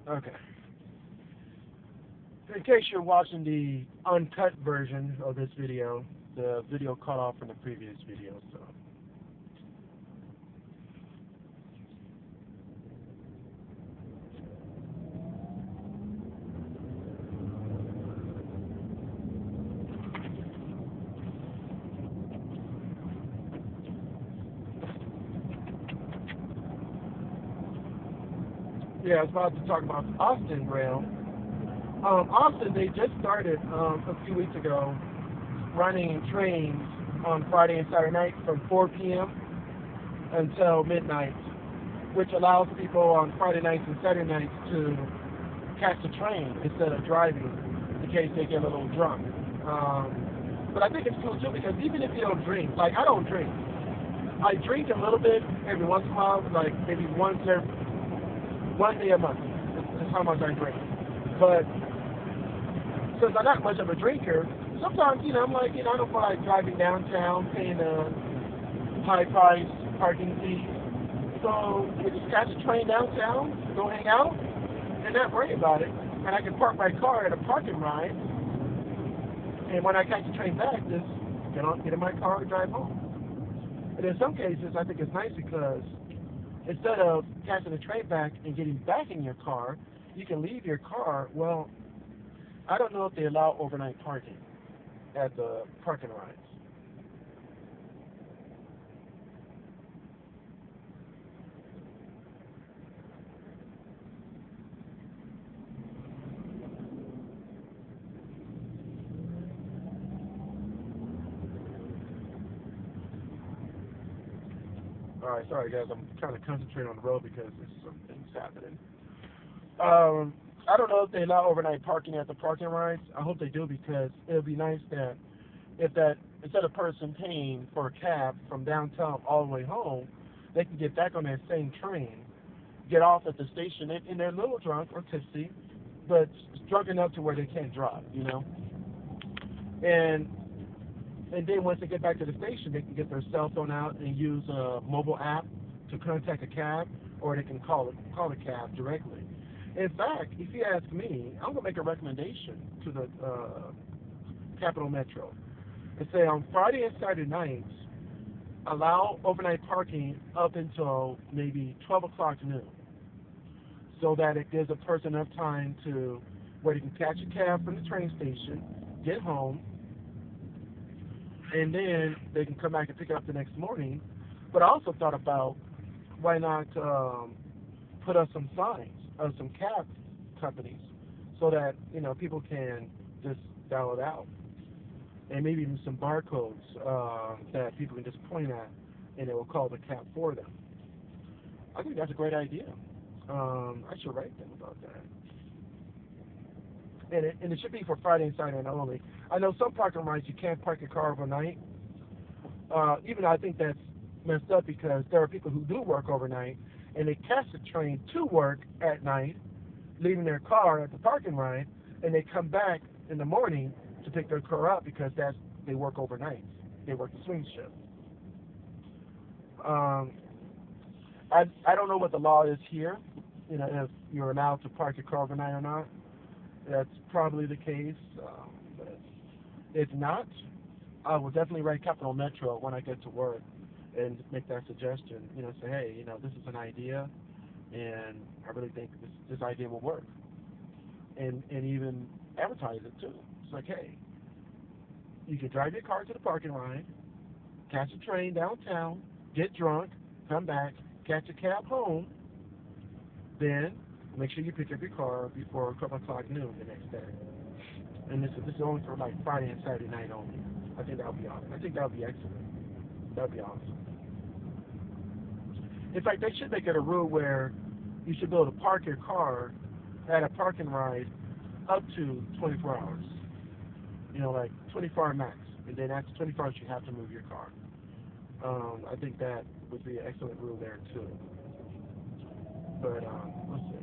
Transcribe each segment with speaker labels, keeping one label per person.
Speaker 1: Okay. In case you're watching the uncut version of this video, the video cut off from the previous video, so. Yeah, I was about to talk about Austin Rail. Austin, they just started a few weeks ago running trains on Friday and Saturday night from 4 p.m. until midnight, which allows people on Friday nights and Saturday nights to catch a train instead of driving in case they get a little drunk. But I think it's cool too because even if you don't drink, like I don't drink. I drink a little bit every once in a while, like maybe one day a month. That's how much I drink. But since I'm not much of a drinker, sometimes, I'm like, I don't feel like driving downtown, paying a high price parking fee. So we just catch a train downtown, go hang out, and not worry about it. And I can park my car at a parking ride. And when I catch the train back, just get in my car and drive home. And in some cases, I think it's nice because instead of catching the train back and getting back in your car, you can leave your car. Well, I don't know if they allow overnight parking at the parking rides. All right, sorry guys, I'm trying to concentrate on the road because there's some things happening. I don't know if they allow overnight parking at the parking rides. I hope they do because it would be nice that if that instead of a person paying for a cab from downtown all the way home, they can get back on that same train, get off at the station, and they're a little drunk or tipsy, but drunk enough to where they can't drive. And then once they get back to the station, they can get their cell phone out and use a mobile app to contact a cab, or they can call a cab directly. In fact, if you ask me, I'm going to make a recommendation to the Capital Metro and say on Friday and Saturday nights, allow overnight parking up until maybe 12 o'clock noon so that it gives a person enough time to where they can catch a cab from the train station, get home, and then they can come back and pick it up the next morning. But I also thought about why not put up some signs of some cab companies so that people can just dial it out, and maybe even some barcodes that people can just point at, and it will call the cab for them. I think that's a great idea. I should write them about that. And it should be for Friday and Saturday only. I know some parking rides you can't park your car overnight. Even though I think that's messed up because there are people who do work overnight and they catch the train to work at night, leaving their car at the parking ride, and they come back in the morning to pick their car up because they work overnight. They work the swing shift. I don't know what the law is here, if you're allowed to park your car overnight or not. That's probably the case, but if not, I will definitely write Capital Metro when I get to work and make that suggestion. Say, hey, this is an idea, and I really think this idea will work, and even advertise it too. It's like, hey, you can drive your car to the parking lot, catch a train downtown, get drunk, come back, catch a cab home, then make sure you pick up your car before 12 o'clock noon the next day. And this is only for like Friday and Saturday night only. I think that would be awesome. I think that would be excellent. That would be awesome. In fact, they should make it a rule where you should be able to park your car at a parking ride up to 24 hours. Like 24 hour max. And then after 24 hours, you have to move your car. I think that would be an excellent rule there too. But let's see.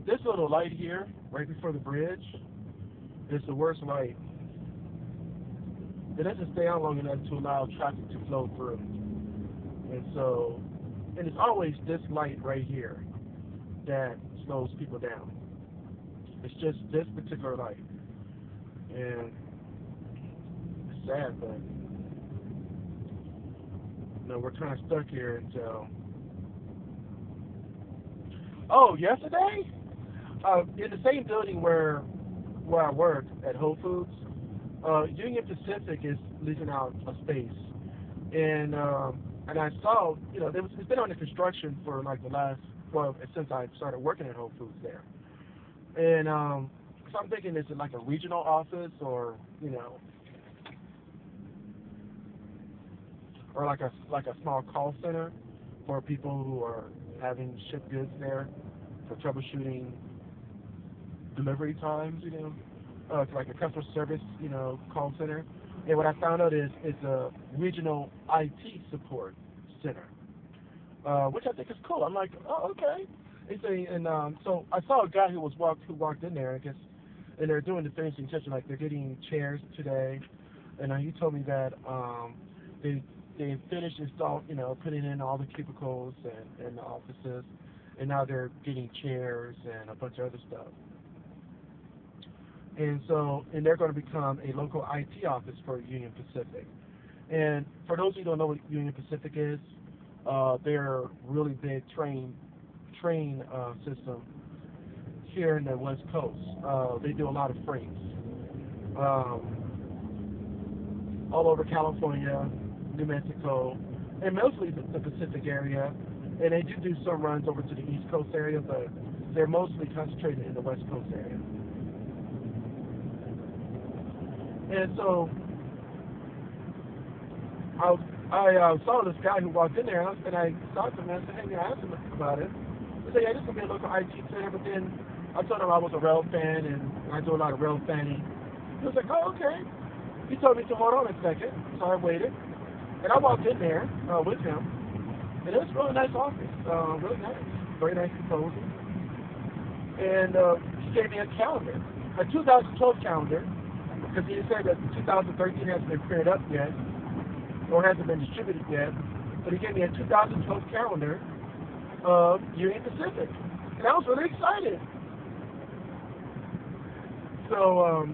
Speaker 1: this little light here, right before the bridge, is the worst light. It doesn't stay on long enough to allow traffic to flow through. And so, and it's always this light right here that slows people down. It's just this particular light. And it's sad, but you know, we're kind of stuck here until, oh, yesterday? In the same building where I work at Whole Foods, Union Pacific is leasing out a space, and I saw, you know, it's been under construction for like the last, well, since I started working at Whole Foods there, and so I'm thinking, is it like a regional office, or you know, or like a small call center for people who are having shipped goods there for troubleshooting delivery times, you know. It's like a customer service, you know, call center. And what I found out is it's a regional IT support center, which I think is cool. I'm like, oh, okay. So I saw a guy who walked in there, I guess, and they're doing the finishing touches, like they're getting chairs today, and he told me that they finished putting in all the cubicles and the offices, and now they're getting chairs and a bunch of other stuff. And they're going to become a local IT office for Union Pacific. And for those of you who don't know what Union Pacific is, they're a really big train system here in the West Coast. They do a lot of freights all over California, New Mexico, and mostly the Pacific area. And they do some runs over to the East Coast area, but they're mostly concentrated in the West Coast area. And so I saw this guy who walked in there, and I talked to him, and I said, hey, I asked him about it. He said, yeah, this is going to be a local IT center, but then I told him I was a rail fan, and I do a lot of rail fanning. He was like, oh, okay. He told me to hold on a second, so I waited. And I walked in there with him, and it was a really nice office, really nice, very nice proposal. And he gave me a calendar, a 2012 calendar, because he said that 2013 hasn't been printed up yet, or hasn't been distributed yet, but he gave me a 2012 calendar of Union Pacific, and I was really excited. So,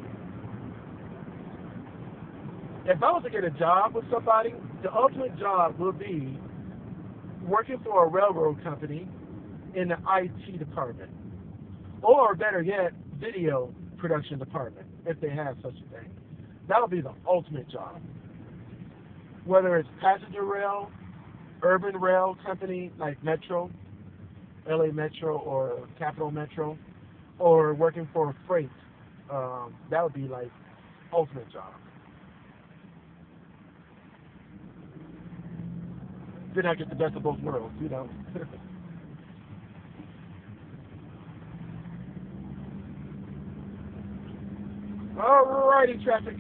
Speaker 1: if I was to get a job with somebody, the ultimate job would be working for a railroad company in the IT department, or better yet, video production department, if they have such a thing. That would be the ultimate job. Whether it's passenger rail, urban rail company like Metro, LA Metro or Capital Metro, or working for a freight, that would be like ultimate job. Then I get the best of both worlds, you know. Alrighty, traffic.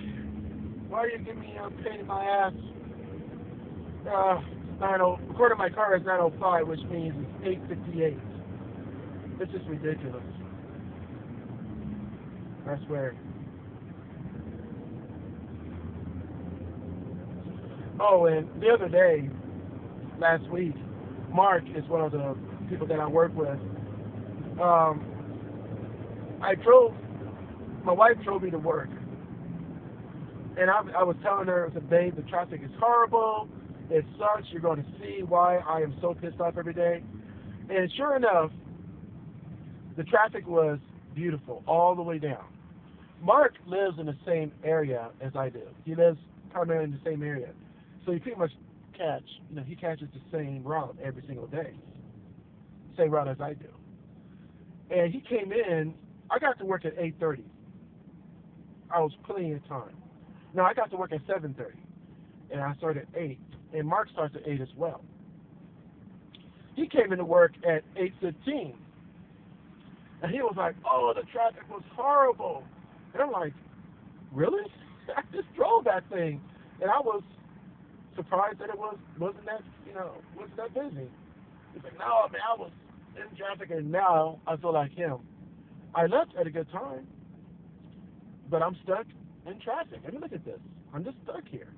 Speaker 1: Why are you giving me a pain in my ass? According to my car, it's 9:05, which means it's 8:58. It's just ridiculous. I swear. Oh, and the other day, last week, Mark is one of the people that I work with. My wife drove me to work, and I was telling her, I said, babe, the traffic is horrible, it sucks, you're going to see why I am so pissed off every day. And sure enough, the traffic was beautiful all the way down. Mark lives in the same area as I do. He lives primarily in the same area. So he pretty much he catches the same route every single day. Same route as I do. And he came in, I got to work at 8:30. I was plenty of time. Now I got to work at 7:30, and I started at 8, and Mark starts at 8 as well. He came into work at 8:15, and he was like, oh, the traffic was horrible. And I'm like, really? I just drove that thing, and I was surprised that it wasn't that busy. He's like, no, man, I was in traffic, and now I feel like him. I left at a good time, but I'm stuck in traffic. I mean, look at this. I'm just stuck here.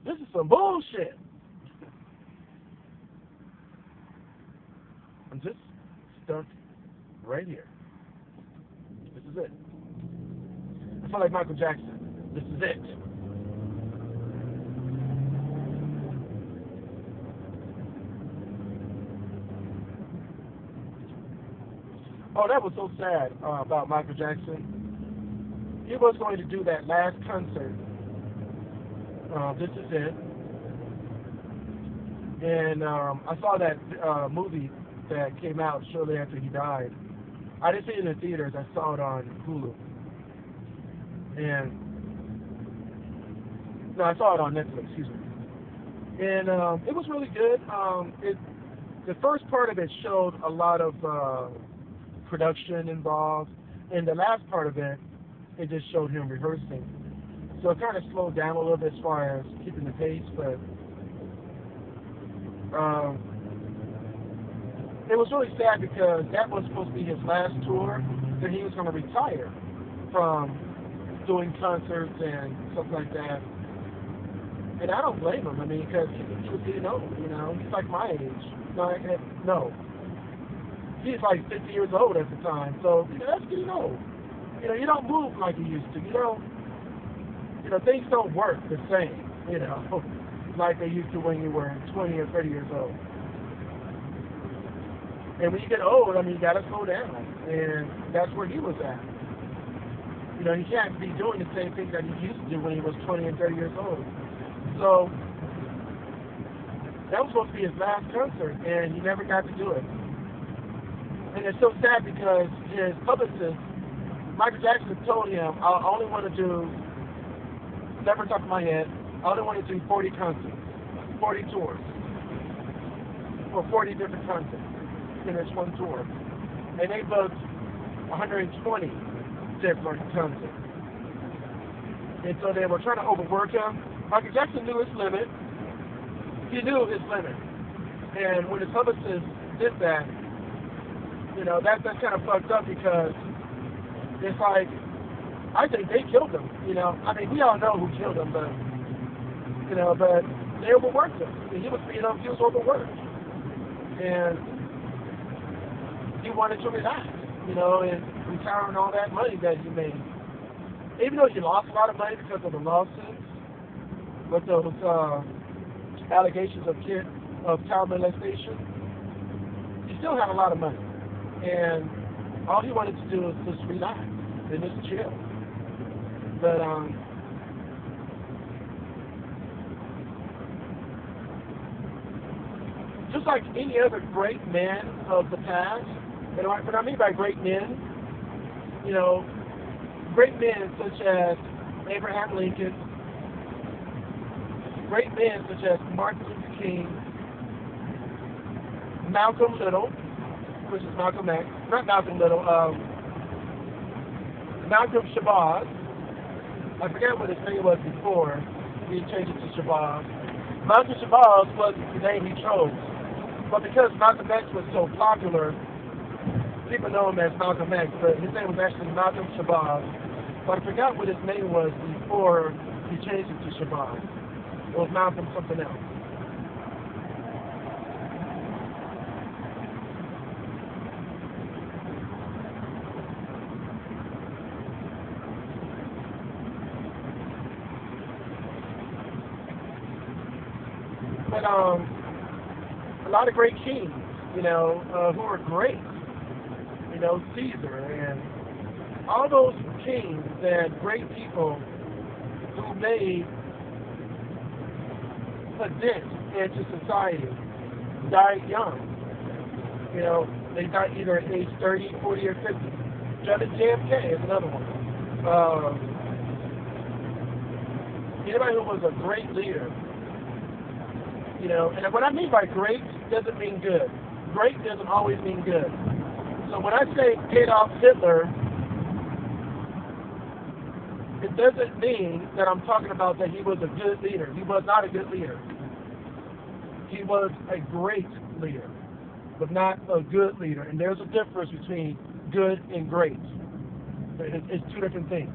Speaker 1: This is some bullshit. I'm just stuck right here. This is it. I feel like Michael Jackson. This is it. Oh, that was so sad about Michael Jackson. He was going to do that last concert. This is it. And I saw that movie that came out shortly after he died. I didn't see it in the theaters. I saw it on Hulu. And no, I saw it on Netflix. Excuse me. And it was really good. The first part of it showed a lot of production involved, and the last part of it, it just showed him rehearsing. So it kind of slowed down a little bit as far as keeping the pace, but it was really sad because that was supposed to be his last tour, then he was going to retire from doing concerts and stuff like that. And I don't blame him. I mean, because he was getting old, you know. He's like my age. No. He's like 50 years old at the time, so you know, that's getting old. You know, you don't move like you used to. You know, things don't work the same, you know, like they used to when you were 20 or 30 years old. And when you get old, I mean, you got to slow down, and that's where he was at. You know, he can't be doing the same things that he used to do when he was 20 and 30 years old. So that was supposed to be his last concert, and he never got to do it. And it's so sad because his publicist, Michael Jackson, told him, I only want to do, never top of my head, I only want to do 40 concerts, 40 tours, or 40 different concerts in this one tour. And they booked 120 different concerts. And so they were trying to overwork him. Michael Jackson knew his limit. He knew his limit. And when his publicist did that, you know, that's kind of fucked up because it's like, I think they killed him, you know. I mean, we all know who killed him, but, you know, but they overworked him. I mean, he was overworked. And he wanted to relax, you know, and retire on all that money that he made. Even though he lost a lot of money because of the lawsuits, with those allegations of child molestation, he still had a lot of money. And all he wanted to do was just relax and just chill. But just like any other great man of the past, and what I mean by great men, you know, great men such as Abraham Lincoln, great men such as Martin Luther King, Malcolm Little, which is Malcolm X, not Malcolm Little, Malcolm Shabazz. I forget what his name was before he changed it to Shabazz. Malcolm Shabazz was the name he chose. But because Malcolm X was so popular, people know him as Malcolm X, but his name was actually Malcolm Shabazz. But I forgot what his name was before he changed it to Shabazz. It was Malcolm something else. But a lot of great kings, you know, who were great, you know, Caesar and all those kings and great people who made a dent into society died young. You know, they died either at age 30, 40, or 50. JFK is another one. Anybody who was a great leader. You know, and what I mean by great doesn't mean good. Great doesn't always mean good. So when I say Adolf Hitler, it doesn't mean that I'm talking about that he was a good leader. He was not a good leader. He was a great leader. but not a good leader. And there's a difference between good and great. It's two different things.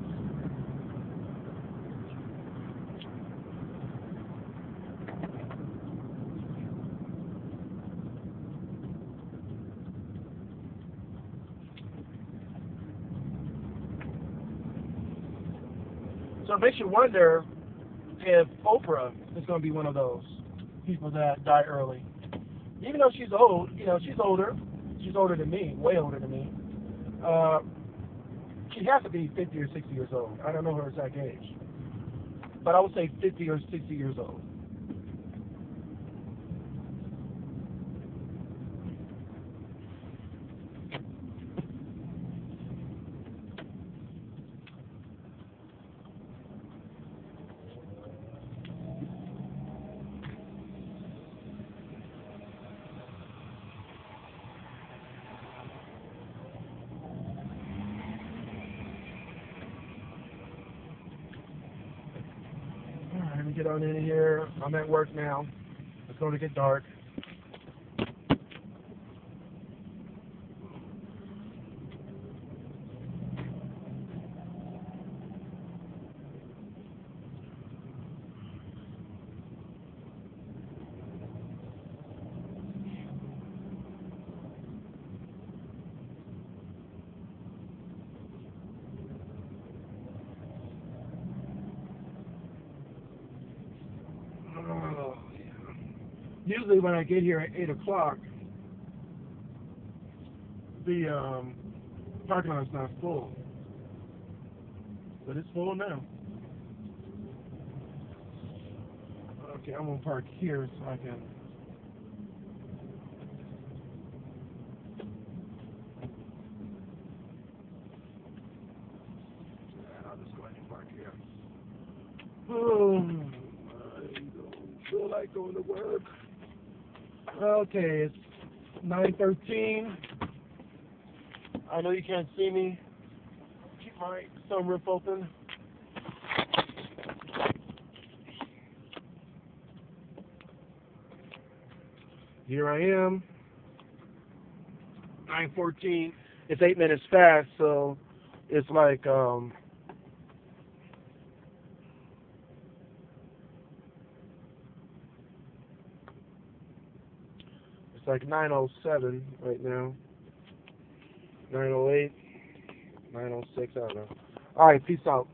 Speaker 1: So it makes you wonder if Oprah is going to be one of those people that die early. Even though she's old, she's older. She's older than me, way older than me. She has to be 50 or 60 years old. I don't know her exact age. But I would say 50 or 60 years old. Let me get on in here. I'm at work now. It's going to get dark. Usually when I get here at 8 o'clock, the parking lot's not full. But it's full now. Okay, I'm going to park here so I can... I'll just go ahead and park here. Oh, I don't feel like going to work. Okay, it's 9:13. I know you can't see me. Keep my sunroof open. Here I am. 9:14. It's 8 minutes fast, so it's like it's like 9:07 right now. 9:08, 9:06. I don't know. All right, peace out.